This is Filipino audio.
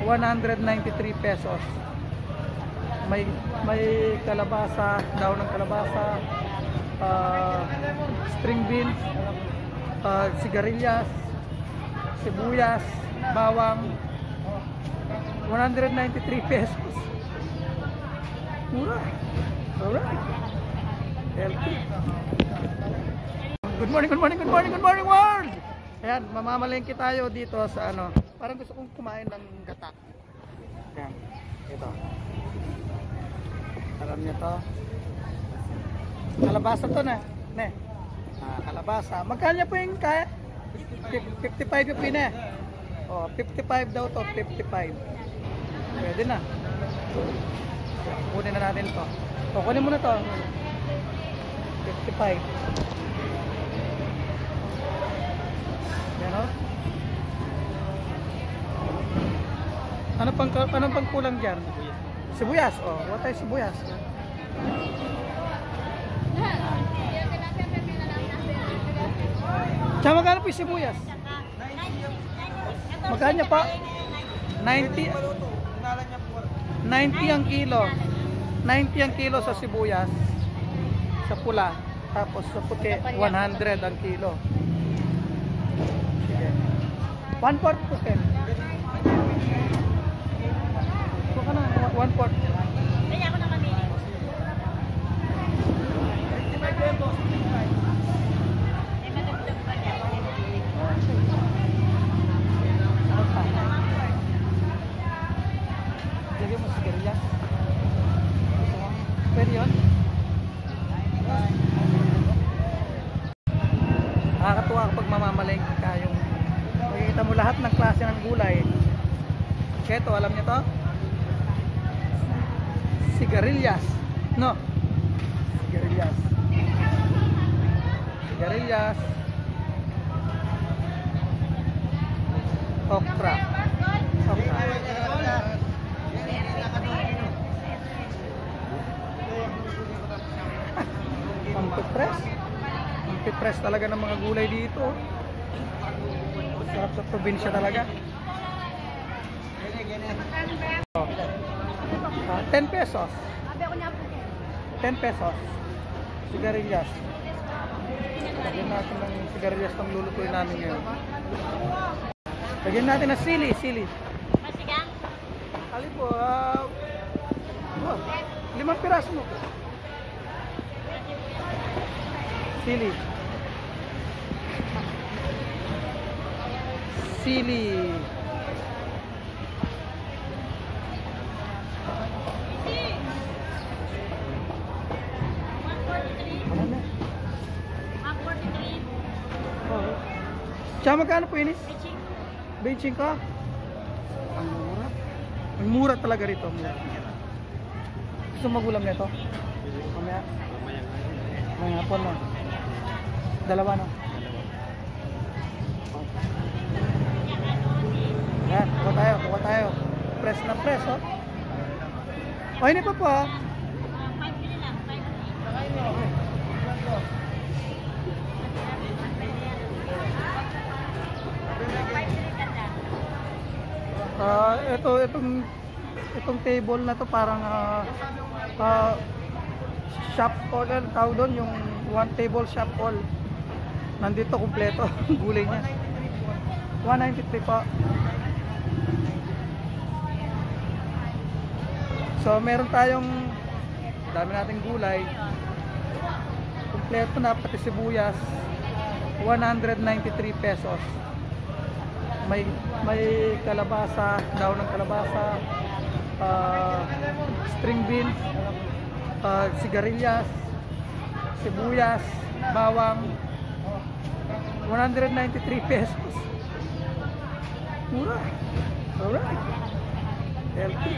193 pesos. May kalabasa, daon ng kalabasa, string beans, sigarilyas, sibuyas, bawang. 193 pesos. Mura. Alright. Healthy. Good morning world! Ayan, mamamalengke tayo dito sa ano. Parang gusto kong kumain ng gata. Ayan, ito. Alam niyo to. Kalabasa to na. Ne. Kalabasa. Magkano po yung kaya? 55 yung pina. Oh, 55 daw to, 55. Pwede na. Kunin na natin to. So, kunin mo na to. 55. Yan o. Ano pang kulang dyan? Sibuyas. Oh, what tayo sibuyas? Tsaka magkano po yung sibuyas? Magkano pa? 90 ang kilo. 90 ang kilo sa sibuyas. Sa pula. Tapos sa puti, 100 ang kilo. Sige. 1/4 puti. Ito ka na, 1/4. Kaya ako na mamili. 55 pesos. Lagyan mo sigarilyas. Pwede yun? Nakakatuwa kapag mamamalengke ka yung makikita mo lahat ng klase ng gulay. Kaya ito, alam niyo to? Sigarilyas. No? Sigarilyas. Sigarilyas. Okra. Okra. Pipres talaga ng mga gulay dito. Sarap sa probinsya talaga. 10 pesos. 10 pesos. Sigarilyas. Lagyan natin ng sigarilyas pang lulutuin namin ngayon. Lagyan natin ng sili. Masigang? Alin po, 5 piraso mo. Sili. Tsaka magkano po yun? Benching ka? Ang mura. Ang mura talaga rito. Gusto magulam nito? Mamaya. Mamaya po no. Dalawa no. Yan, kuha tayo. Press na press, oh. O, hindi pa po, ah. 5 pili lang, 5 itong table na to parang shop all, tawag doon yung one table shop all. Nandito kumpleto gulay niya. 193 po. So meron tayong dami nating gulay. Kumpleto na pati sibuyas. 193 pesos. May kalabasa, daon ng kalabasa, string beans, sigarilyas, sibuyas, bawang. 193 pesos. Mura. Alright. Healthy.